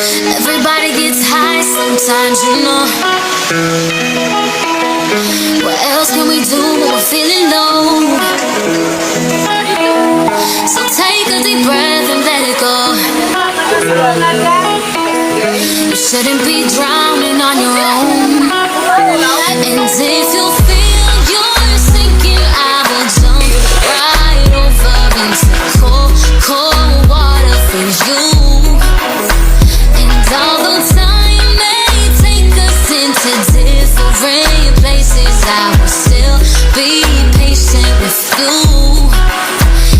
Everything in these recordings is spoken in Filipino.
Everybody gets high sometimes, you know. What else can we do when we're feeling low? So take a deep breath and let it go. You shouldn't be drowning on your own. And if you feel you're sinking, I will jump right over into cold, cold water for you. And although time may take us into different places, I will still be patient with you.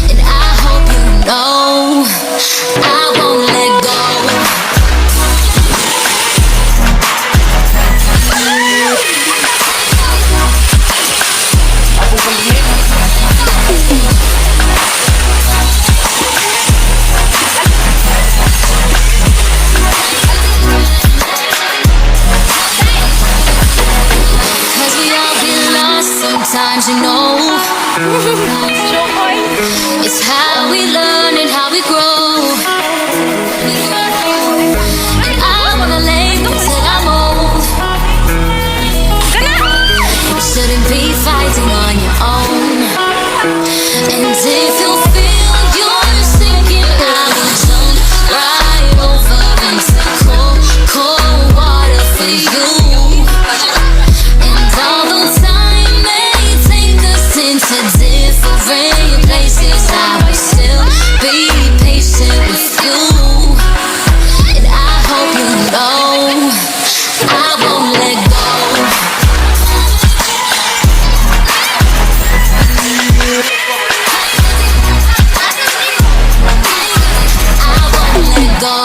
And I hope you know I won't let go. Sometimes, you know, it's how we learn and how we grow. And I wanna lay low till I'm old. You shouldn't be fighting on your own. And if you feel you're sinking, I will jump right over into cold, cold water for you. And although into different places, I will still be patient with you. And I hope you know I won't let go. I won't let go.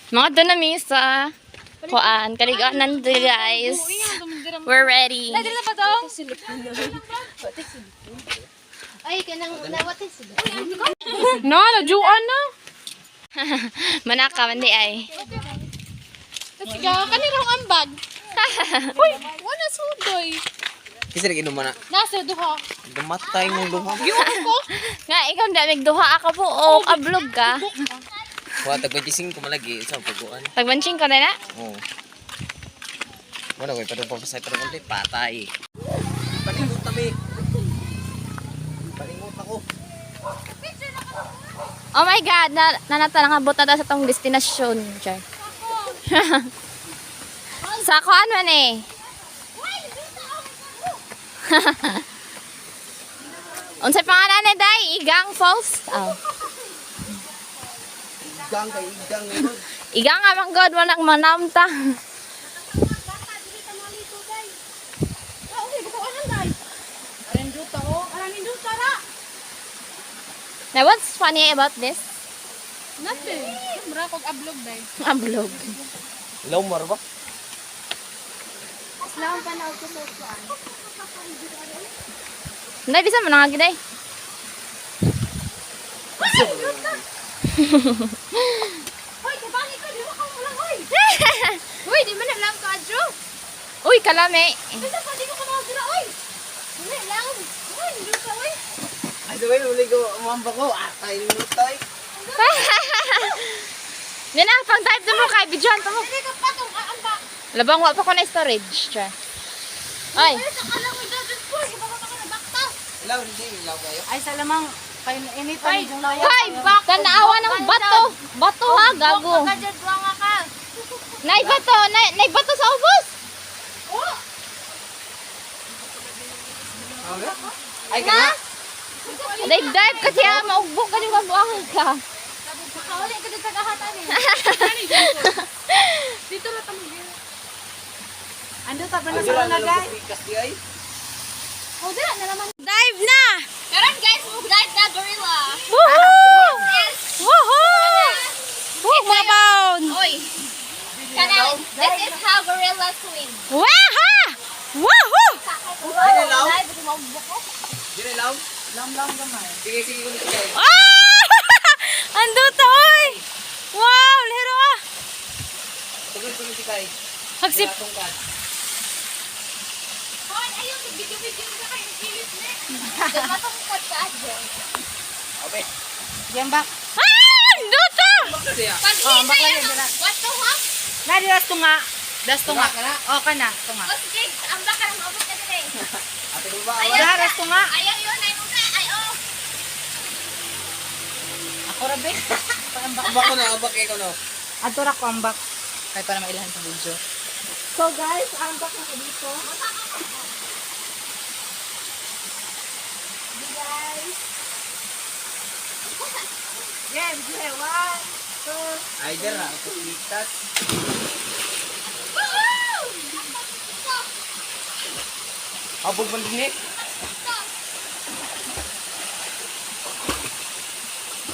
Mga doon na misa. Kuan, kaliganan dito guys. We're ready. Dali na ba to? Ay, kanang nawatin sila. Na, najuan na. Manaka, mandi ay. Sige, kanirang ambag. Uy, wala sudoy. Kasi nag-inuman na. Nasa duha. Dumatay mong duha. Giwan ko. Nga, ikaw na duha ako po. O, kablog ka. Kuha, tag-25 ko malagi. Sa paguan. Tagbanching ko na na. Oo. Wala ko, ipadong papasay pa rin ulit. Patay. Palingot kami. Palingot ako. Oh my God, nanata lang abot na tayo sa tong destinasyon. Char. Sa kuan man eh. Unsay pangalan ni Day? Igang Falls? Oh. Igang kay igang. Igang nga man God, wanak manamta. Now, what's funny about this? Nothing. Mura kog ablog day. Ablog. Ilaw mo ba? Lang pa na ako sa kuan. Hindi, bisa mo nangagid ay. Hoy, kabani ka, di mo ka mo lang, hoy. Hoy, di man lang ka, Adjo. Uy, kalame. Basta pa, di mo ka mga sila, hoy. Hindi lang. Hoy, hindi ka, hoy. Ay, sabay, uli ko, umamba ko. Atay, lutay. Yan na, pang type na mo kay Bijuan pa mo. Hindi ka pa itong aamba. Labang wa pa ko na storage. Try. Ay. Ay, sa kalang mo dyan, po. Iba ka pa na bakta. Ilaw, hindi. Ilaw kayo. Ay, salamang. Init pa yung laya. Hoy, tanaawa ng bato. Bato ha, gago. Pagkadyan, buwanga ka. Nay bato sa ubos. Oh, Ay, kana. Dive kasi ha, maugbok ka yung mabuangan ka. Kawali ka dito kagahatan eh. Dito na tamigil. Ando ta pa na sa na guys. Pikas di ay. Oh, dala na naman. Dive na! Karan Lam? Lam gamay. Sige, sige, ulit kayo. Ah! Ando to, oy! Wow, lihiro ah! Tugod si Kai. Hagsip. Tungkad. Hoy, ayun, video-video na kayo ng kilis na. Diyan matungkad ka, Adjo. Obe. Ah! Ando to! Bakit siya? Pag-hintay ano? What to, ha? Nadi, das tunga. Das tunga. Tunga ka na? O, kana. Tunga. O, sige, ang baka ng maabot ka din eh. Ate ko ba? Ayaw Wala, ka. das tunga. Ayaw yun, ay muna, ay oh. Ako rabe. Abak ko na, abak ko no. Ato ra ko ambak. Kaya para mailahan sa video. So guys, ambak na dito. Yes, yeah, 1, 2. Ay, dira. Kulitas. Abog man din eh.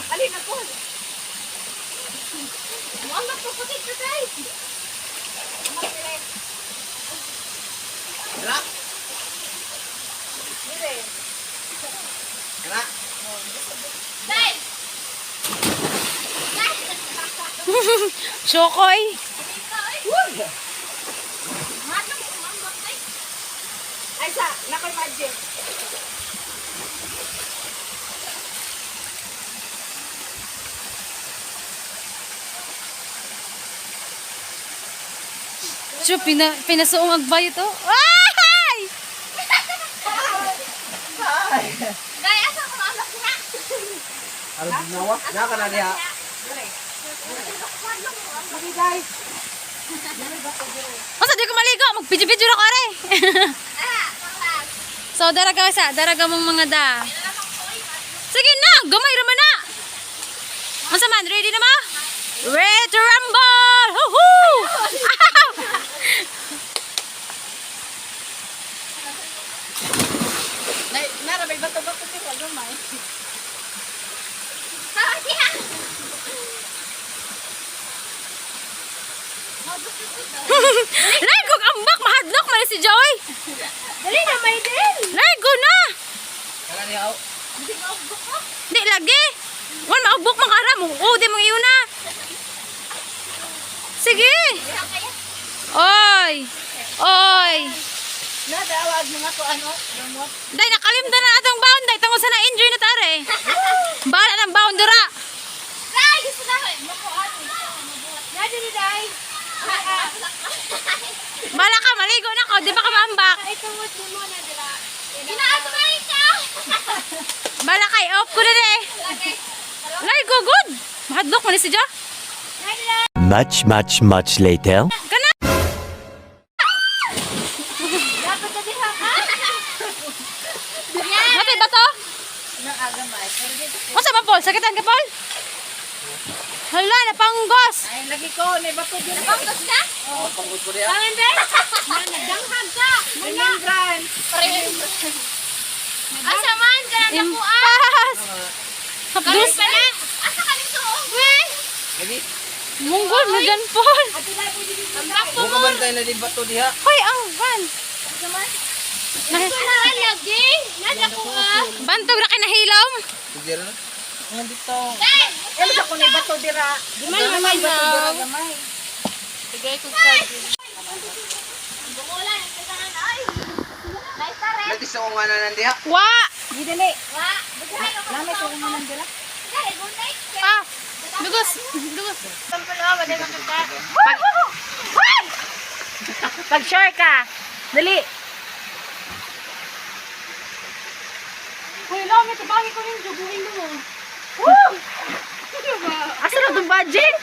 Alin ako? Muanggap ko putik ka, guys. Dira. Dira. Guys! Shokoy! Ay, sa, nakoy magic. So, pinasuong agbayo to. Ay! Guys, asa ko na anak ko na? Ano ginawa? Naka na diha. Masa di ko maligo? Magpidyo-pidyo na ko rin. So, daraga sa, daraga mong mga da. Sige na, gamay raman na. Masa man, ready na ma? Ready to rumble! Woohoo! Narabay bato-bato ko sa gamay. Lego, ambak, mahadlok man si Joy. Dali na, may din. Lego na. Kala niya ako. Di lagi. Wan maubok mang aram. Di mang iyo na. Sige. Oy. Oy. Nadawag mga ko ano, gamot. Day nakalimtan na atong bound day tungod sa na injury na tare. Bala ng bound dira. Dai, gusto na. Makuha. Nadi ni Dai. Bala ka maligo na ko, di ba ka maambak? Ay, tungod mo na dira. Ginaato na ka. Bala kay off ko na de. Lego good. Mahadlok man si Jo. Much later. Kana. Dapat na diha. Mati ba to? Nang agamay. Masa ba Paul? Sakitan ka Paul? Hala, napanggos. Ay, lagi ko, may bato din. Pangkos ka? Oh, pangkot ko diha. Pangan din? Nagdanghag ka. Muna. Asa man ka na nakuha? Impas. Hapdos. Kalis ka na. Asa ka nito? Wen. Lagi. Munggol mo dyan Paul. Ang bako Buka mo. man tayo na di bato diha. Hoy, ang van. Ito na lagi. Nada ko ah. Bantog na kinahilom. Dira na. Nandito. Dai. Ano sa ko may bato dira? Di man may bato dira gamay. Tigay ko sa. Bungulan. Kailangan ay. Nice tare. Nagis ako nga na nandiha. Wa. Di dali. Wa. Bugay ako. Lamay ko mo nang dira. Dai, gunay. Ah. Dugos. Dugos. Pag-share ka. Dali. Hoy, lami tabangi ko ning juguin mo. Asa na itong budget?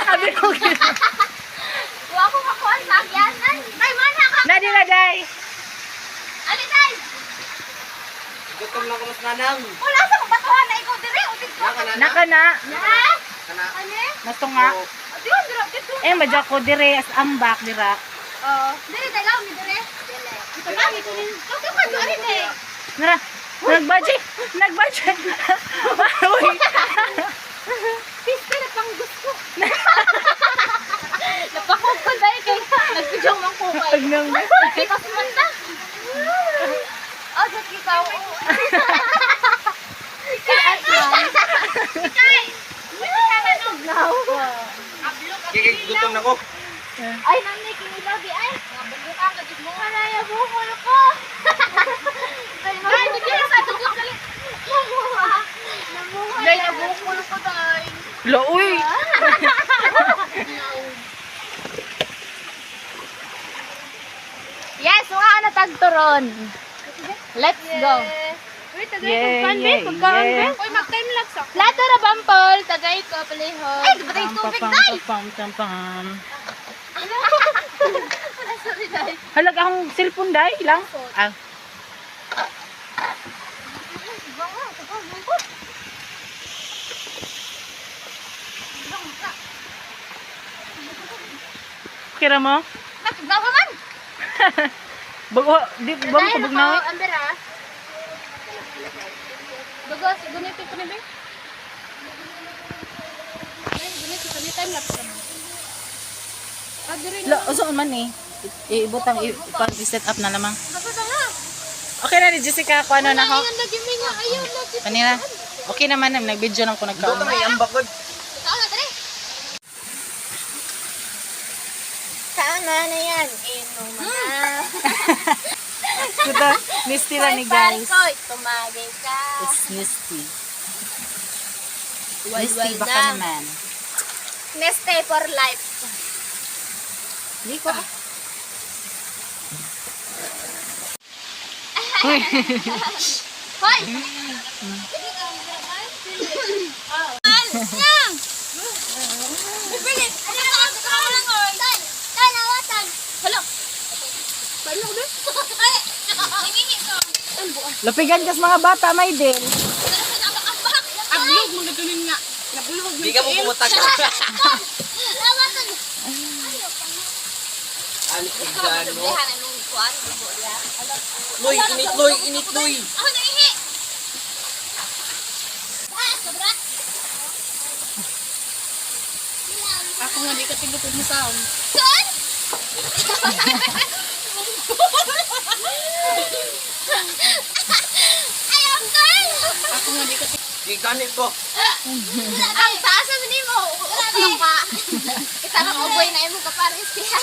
Sabi ko gina. Wa ko makuha sa agyanan. Dai, mana ka? Nadi na, day. Ali, Dai. Gutom na ko mas nanang. Wala sa batuhan na ikaw dire. Ulit ko. Naka na. Naka na. Ha? Kana. Ano? Nato nga. Diyon, dira, dito. Madya ko dire as ambak dira. Oh, dire, dai lang mi dire. Ito lang ito rin. Kasi pa do ari de. Nara. Nag-budget. Nag-budget. Uy. Piste na pang gusto. Napakog ko dai kay nagpijong ang kupay. Nang. Kita sa ako. Ay, nanay, kinilabi ay. Nabubukan ka, di mo. Manaya, bukol ko. Ay, hindi na sa tugot galit. Namuha. Day, nabukol ko, day. Lauy! Yes, mga na tagturon. Let's go. Wait, tagay Yeah, ko pan, yeah, babe. Pagkaan, yeah. babe. Uy, mag-time lapse ako. Lato na bampol. Tagay ko, palihog. Ay, di ba tayo tubig, day? Pam. Sorry, day. Halag akong cellphone day lang. Ah, kira mo? Nagdaw ka man. Bago, di ba mo kabog na? Amber, ah. Bagos, gunito ko na, babe. Ay, gunito ko na. Time lapse ka na. La, uso man eh. Ibutang i-set up na lamang. Basta nga. Okay na ni Jessica, kung ano na ako. Ayun, lagi may nga. Ayun, lagi. Kanina. Okay naman, nag-video lang ko Doon nagkaon. may ambak ko. Saan na, dali. Tama na yan. Inuman na. Ito, misty lang ni guys. Koy, tumagay ka. It's misty. Wal-wal Misty baka na. naman. Neste for life. Hindi ko. Hoy! Lapigan kas mga bata, may din. Aglog mo gatunin nga. Naglog Di ka mo pumutak. Alit ko dyan, no? Loy, init, loy, init, loy. Ako na ihi. Sobra. Ako nga di ka tigupod mo sa akin. Son? Ayaw, son! Ako nga di ka Di ganit ko. Ang taas naman ni mo. Wala ka. Isang uboy na imo ka pares siya.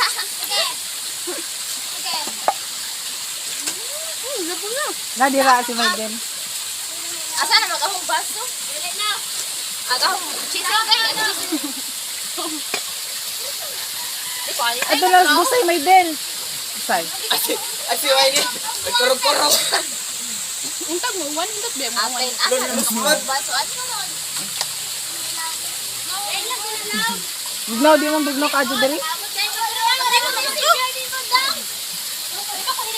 Nadira si Maiden. Asa na magahong baso? Dili na. Agahong chising kayo. Ito lang, busay Maiden. Busay. Asi, why ni? Nagkurong-kurong. untag mo, one minute ba mo? Atin, asa na magahong baso? Ano naman? Bugnaw, di mo bugnaw ka dyan dali.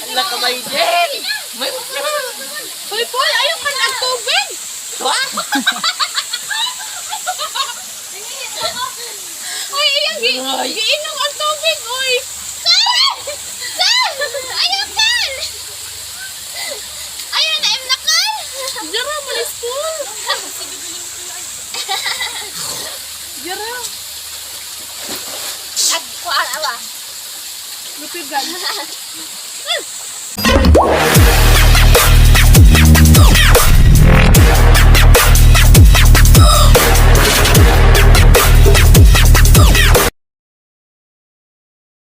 Ala ka may din. May Hoy, Paul, ayaw ka nagtubig! Hoy, iyang giinom ang tubig, hoy! Saan? Saan? Ayaw, saan? Ayaw na, im nakal. Jara, malis Paul! Jara! Kuhaan, awa. Lupigan.